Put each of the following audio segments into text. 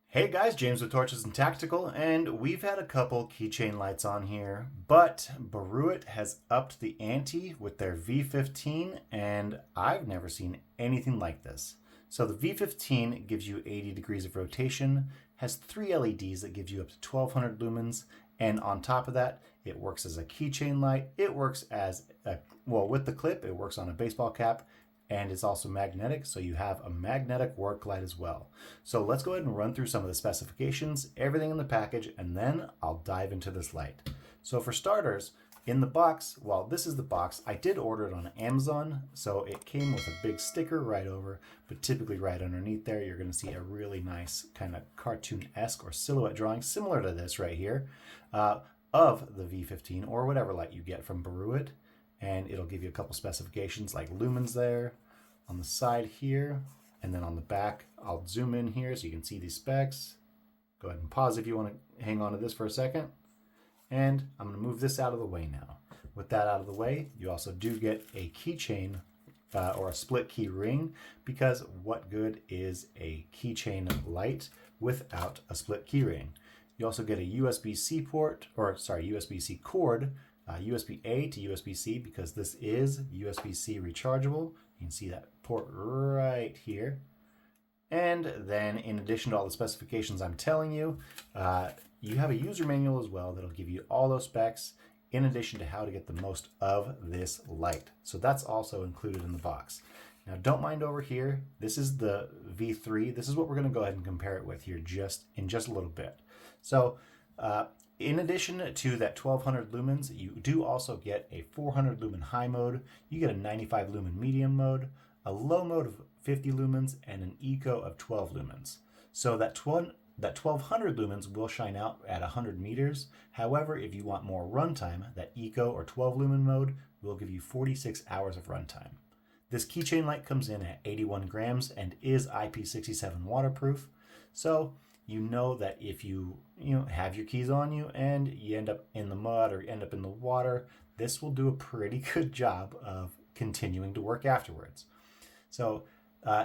Hey guys, James with Torches and Tactical, and we've had a couple keychain lights on here, but Boruit has upped the ante with their V15, and I've never seen anything like this. So the V15 gives you 80 degrees of rotation, has 3 LEDs that gives you up to 1200 lumens, and on top of that, it works as a keychain light. It works as a, well, with the clip, it works on a baseball cap, and it's also magnetic, so you have a magnetic work light as well. So let's go ahead and run through some of the specifications, everything in the package, and then I'll dive into this light. So for starters, in the box, well, this is the box. I did order it on Amazon, so it came with a big sticker right over, but typically right underneath there, you're gonna see a really nice kind of cartoon-esque or silhouette drawing, similar to this right here, of the V15 or whatever light you get from Boruit. And it'll give you a couple specifications like lumens there on the side here, and then on the back I'll zoom in here so you can see these specs. Go ahead and pause if you want to hang on to this for a second, and I'm going to move this out of the way now. With that out of the way, you also do get a keychain or a split key ring, because what good is a keychain light without a split key ring? You also get a USB-C port, or sorry, USB-C cord, USB-A to USB-C, because this is USB-C rechargeable. You can see that port right here. And then in addition to all the specifications I'm telling you, you have a user manual as well that'll give you all those specs in addition to how to get the most of this light. So that's also included in the box. Now don't mind over here, this is the V3. This is what we're going to go ahead and compare it with here in just a little bit. So in addition to that 1200 lumens, you do also get a 400 lumen high mode. You get a 95 lumen medium mode, a low mode of 50 lumens, and an eco of 12 lumens. So that 1200 lumens will shine out at 100 meters. However, if you want more runtime, that eco or 12 lumen mode will give you 46 hours of runtime. This keychain light comes in at 81 grams and is IP67 waterproof. So you know that if you have your keys on you and you end up in the mud or end up in the water, this will do a pretty good job of continuing to work afterwards. So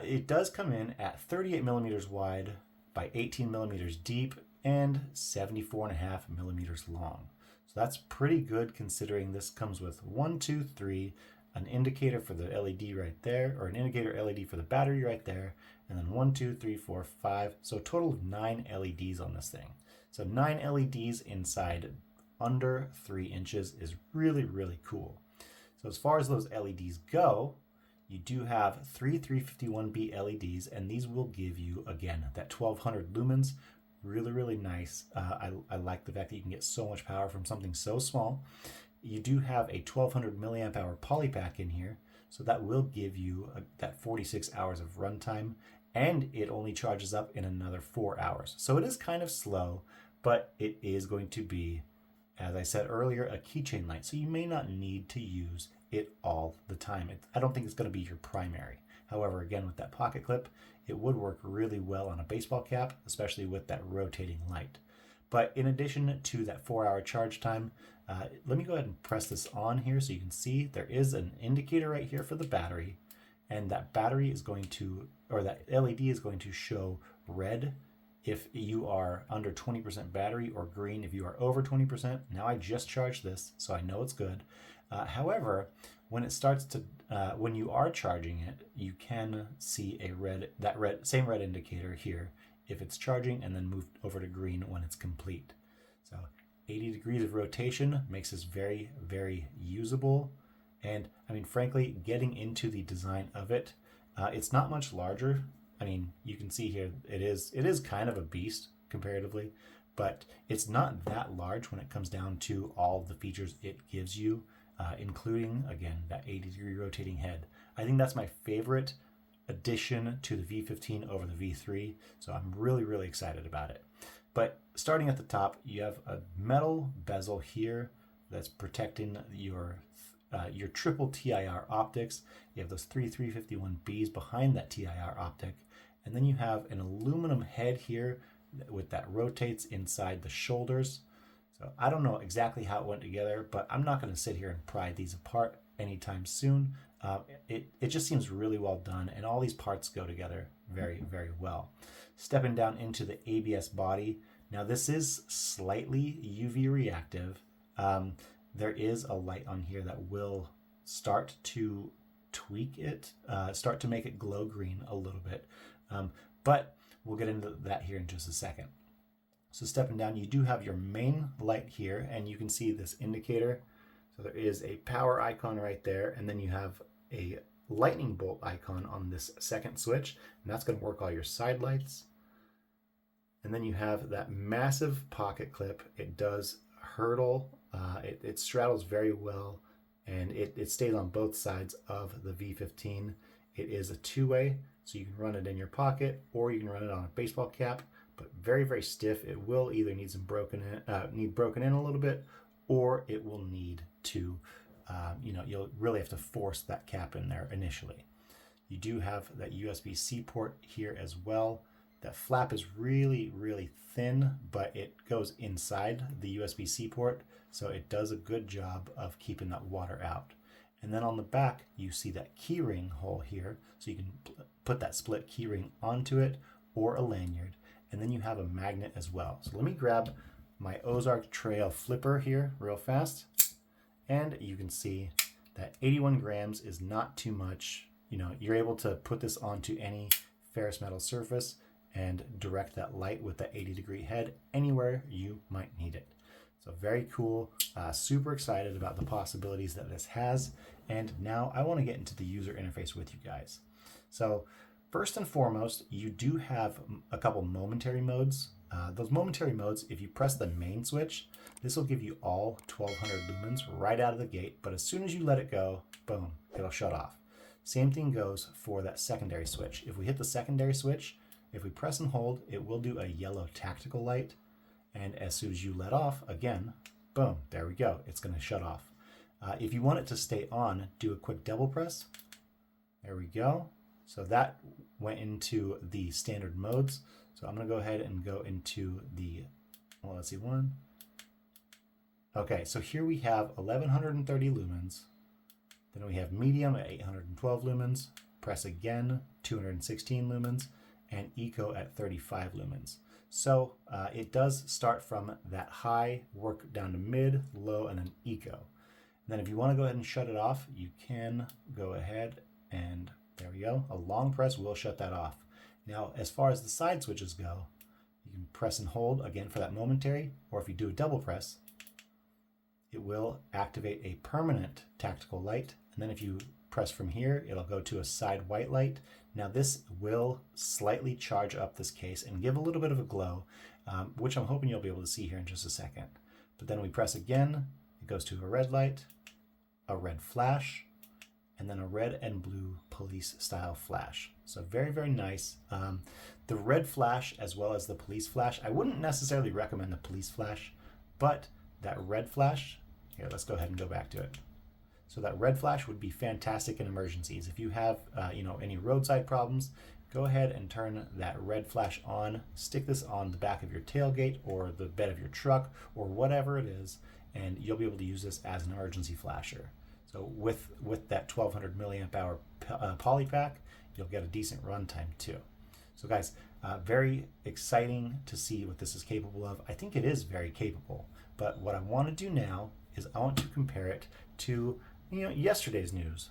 it does come in at 38 millimeters wide by 18 millimeters deep and 74.5 millimeters long. So that's pretty good, considering this comes with 1, 2, 3, an indicator for the LED right there, or an indicator LED for the battery right there, and then 1, 2, 3, 4, 5. So a total of 9 LEDs on this thing. So 9 LEDs inside under 3 inches is really, really cool. So as far as those LEDs go, you do have 3 351B LEDs, and these will give you, again, that 1200 lumens. Really, really nice. I like the fact that you can get so much power from something so small. You do have a 1200 milliamp hour poly pack in here, so that will give you that 46 hours of runtime, and it only charges up in another 4 hours. So it is kind of slow, but it is going to be, as I said earlier, a keychain light, so you may not need to use it all the time. I don't think it's going to be your primary. However, again, with that pocket clip, it would work really well on a baseball cap, especially with that rotating light. But in addition to that 4-hour charge time, let me go ahead and press this on here so you can see there is an indicator right here for the battery, and that battery is going to, or that LED is going to show red if you are under 20% battery, or green if you are over 20%. Now I just charged this, so I know it's good. However, when it starts to, when you are charging it, you can see same red indicator here if it's charging, and then move over to green when it's complete. So 80 degrees of rotation makes this very, very usable. And I mean, frankly, getting into the design of it, it's not much larger. I mean, you can see here, it is kind of a beast comparatively, but it's not that large when it comes down to all the features it gives you, including, again, that 80-degree rotating head. I think that's my favorite addition to the V15 over the V3, so I'm really, really excited about it. But starting at the top, you have a metal bezel here that's protecting your triple TIR optics. You have those 3 351Bs behind that TIR optic, and then you have an aluminum head here that rotates inside the shoulders. So I don't know exactly how it went together, but I'm not going to sit here and pry these apart anytime soon. It just seems really well done, and all these parts go together very, very well. Stepping down into the ABS body. Now this is slightly UV reactive. There is a light on here that will start to tweak it, start to make it glow green a little bit. But we'll get into that here in just a second. So stepping down, you do have your main light here, and you can see this indicator. So there is a power icon right there, and then you have a lightning bolt icon on this second switch, and that's going to work all your side lights. And then you have that massive pocket clip. It does hurdle, it straddles very well, and it stays on both sides of the V15. It is a two-way, so you can run it in your pocket or you can run it on a baseball cap, but very, very stiff. It will either need some broken in a little bit, or it will need to, you'll really have to force that cap in there initially. You do have that USB-C port here as well. That flap is really, really thin, but it goes inside the USB-C port, so it does a good job of keeping that water out. And then on the back, you see that keyring hole here, so you can put that split keyring onto it or a lanyard. And then you have a magnet as well. So let me grab my Ozark Trail flipper here real fast. And you can see that 81 grams is not too much. You're able to put this onto any ferrous metal surface and direct that light with the 80-degree head anywhere you might need it. So very cool, super excited about the possibilities that this has. And now I want to get into the user interface with you guys. So first and foremost, you do have a couple momentary modes. Those momentary modes, if you press the main switch, this will give you all 1200 lumens right out of the gate, but as soon as you let it go, boom, it'll shut off. Same thing goes for that secondary switch. If we hit the secondary switch, if we press and hold, it will do a yellow tactical light. And as soon as you let off, again, boom, there we go. It's going to shut off. If you want it to stay on, do a quick double press. There we go. So that went into the standard modes. So I'm going to go ahead and go into the, well, let's see, one. Okay, so here we have 1130 lumens. Then we have medium at 812 lumens. Press again, 216 lumens. And eco at 35 lumens. So it does start from that high, work down to mid, low, and then eco. And then if you want to go ahead and shut it off, you can go ahead and there we go. A long press will shut that off. Now, as far as the side switches go, you can press and hold again for that momentary, or if you do a double press, it will activate a permanent tactical light. And then if you press from here, it'll go to a side white light. Now this will slightly charge up this case and give a little bit of a glow, which I'm hoping you'll be able to see here in just a second. But then we press again, it goes to a red light, a red flash, and then a red and blue police style flash. So very, very nice. The red flash as well as the police flash, I wouldn't necessarily recommend the police flash, but that red flash, here, let's go ahead and go back to it. So that red flash would be fantastic in emergencies. If you have any roadside problems, go ahead and turn that red flash on, stick this on the back of your tailgate or the bed of your truck or whatever it is, and you'll be able to use this as an emergency flasher. So with that 1200 milliamp hour poly pack, you'll get a decent runtime too. So guys, very exciting to see what this is capable of. I think it is very capable, but what I want to do now is I want to compare it to yesterday's news,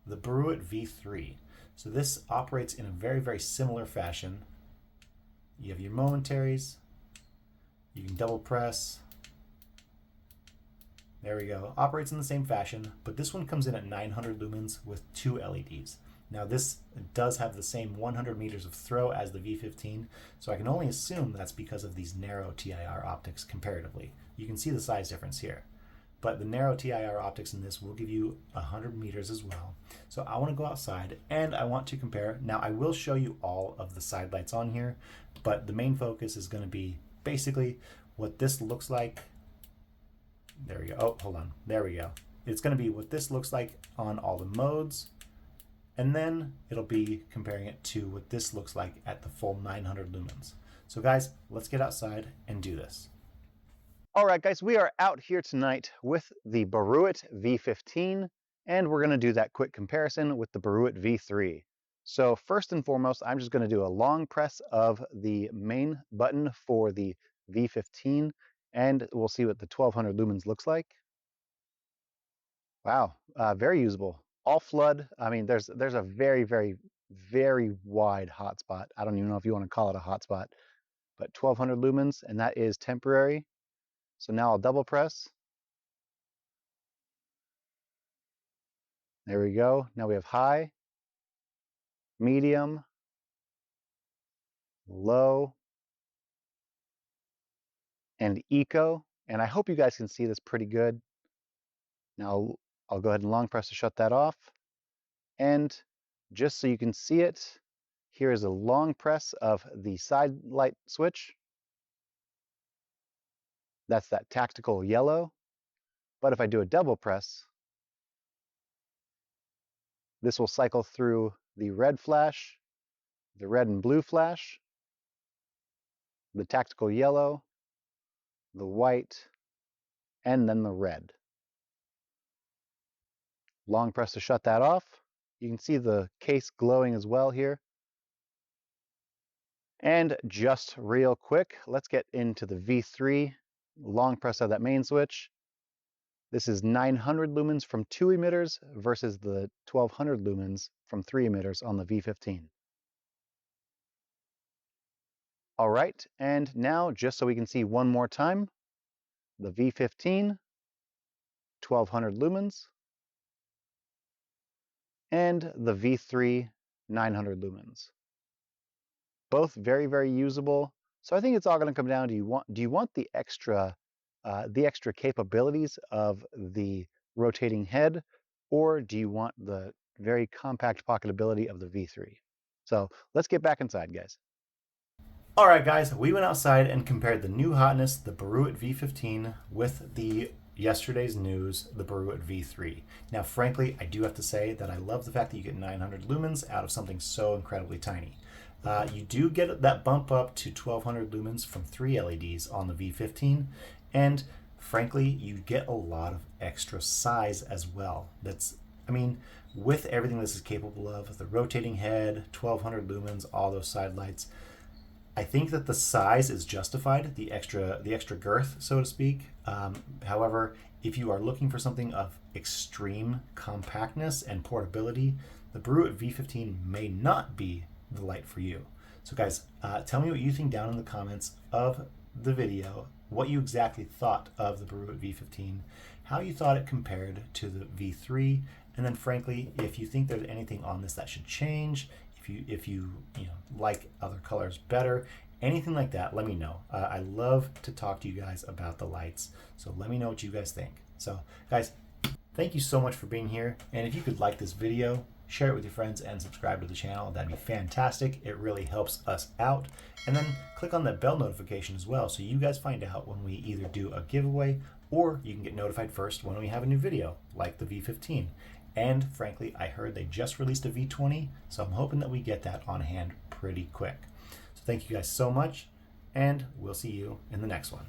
the Boruit V3. So this operates in a very, very similar fashion. You have your momentaries, you can double press. There we go. Operates in the same fashion, but this one comes in at 900 lumens with 2 LEDs. Now this does have the same 100 meters of throw as the V15, so I can only assume that's because of these narrow TIR optics comparatively. You can see the size difference here. But the narrow TIR optics in this will give you 100 meters as well. So I want to go outside and I want to compare. Now I will show you all of the side lights on here, but the main focus is going to be basically what this looks like. There we go. Oh, hold on. There we go. It's going to be what this looks like on all the modes. And then it'll be comparing it to what this looks like at the full 900 lumens. So guys, let's get outside and do this. All right, guys, we are out here tonight with the Boruit V15, and we're going to do that quick comparison with the Boruit V3. So first and foremost, I'm just going to do a long press of the main button for the V15, and we'll see what the 1200 lumens looks like. Wow, very usable. All flood. I mean, there's a very, very, very wide hotspot. I don't even know if you want to call it a hotspot, but 1200 lumens, and that is temporary. So now I'll double press. There we go. Now we have high, medium, low, and eco. And I hope you guys can see this pretty good. Now I'll go ahead and long press to shut that off. And just so you can see it, here is a long press of the side light switch. That's that tactical yellow. But if I do a double press, this will cycle through the red flash, the red and blue flash, the tactical yellow, the white, and then the red. Long press to shut that off. You can see the case glowing as well here. And just real quick, let's get into the V3. Long press of that main switch. This is 900 lumens from 2 emitters versus the 1200 lumens from 3 emitters on the V15. All right, and now just so we can see one more time, the V15, 1200 lumens, and the V3, 900 lumens. Both very, very usable. So I think it's all going to come down to do you want the extra capabilities of the rotating head, or do you want the very compact pocketability of the V3? So let's get back inside, guys. All right, guys, we went outside and compared the new hotness, the Boruit V15, with the yesterday's news, the Boruit V3. Now, frankly, I do have to say that I love the fact that you get 900 lumens out of something so incredibly tiny. You do get that bump up to 1200 lumens from 3 LEDs on the V15, and frankly, you get a lot of extra size as well. I mean, with everything this is capable of, the rotating head, 1200 lumens, all those side lights, I think that the size is justified, the extra girth, so to speak. However, if you are looking for something of extreme compactness and portability, the Boruit V15 may not be the light for you. So guys, tell me what you think down in the comments of the video, what you exactly thought of the Boruit V15, how you thought it compared to the V3, and then frankly, if you think there's anything on this that should change, if you like other colors better, anything like that, let me know. I love to talk to you guys about the lights, so let me know what you guys think. So guys, thank you so much for being here, and if you could like this video, share it with your friends, and subscribe to the channel, that'd be fantastic. It really helps us out. And then click on that bell notification as well, so you guys find out when we either do a giveaway, or you can get notified first when we have a new video, like the V15. And frankly, I heard they just released a V20, so I'm hoping that we get that on hand pretty quick. So thank you guys so much, and we'll see you in the next one.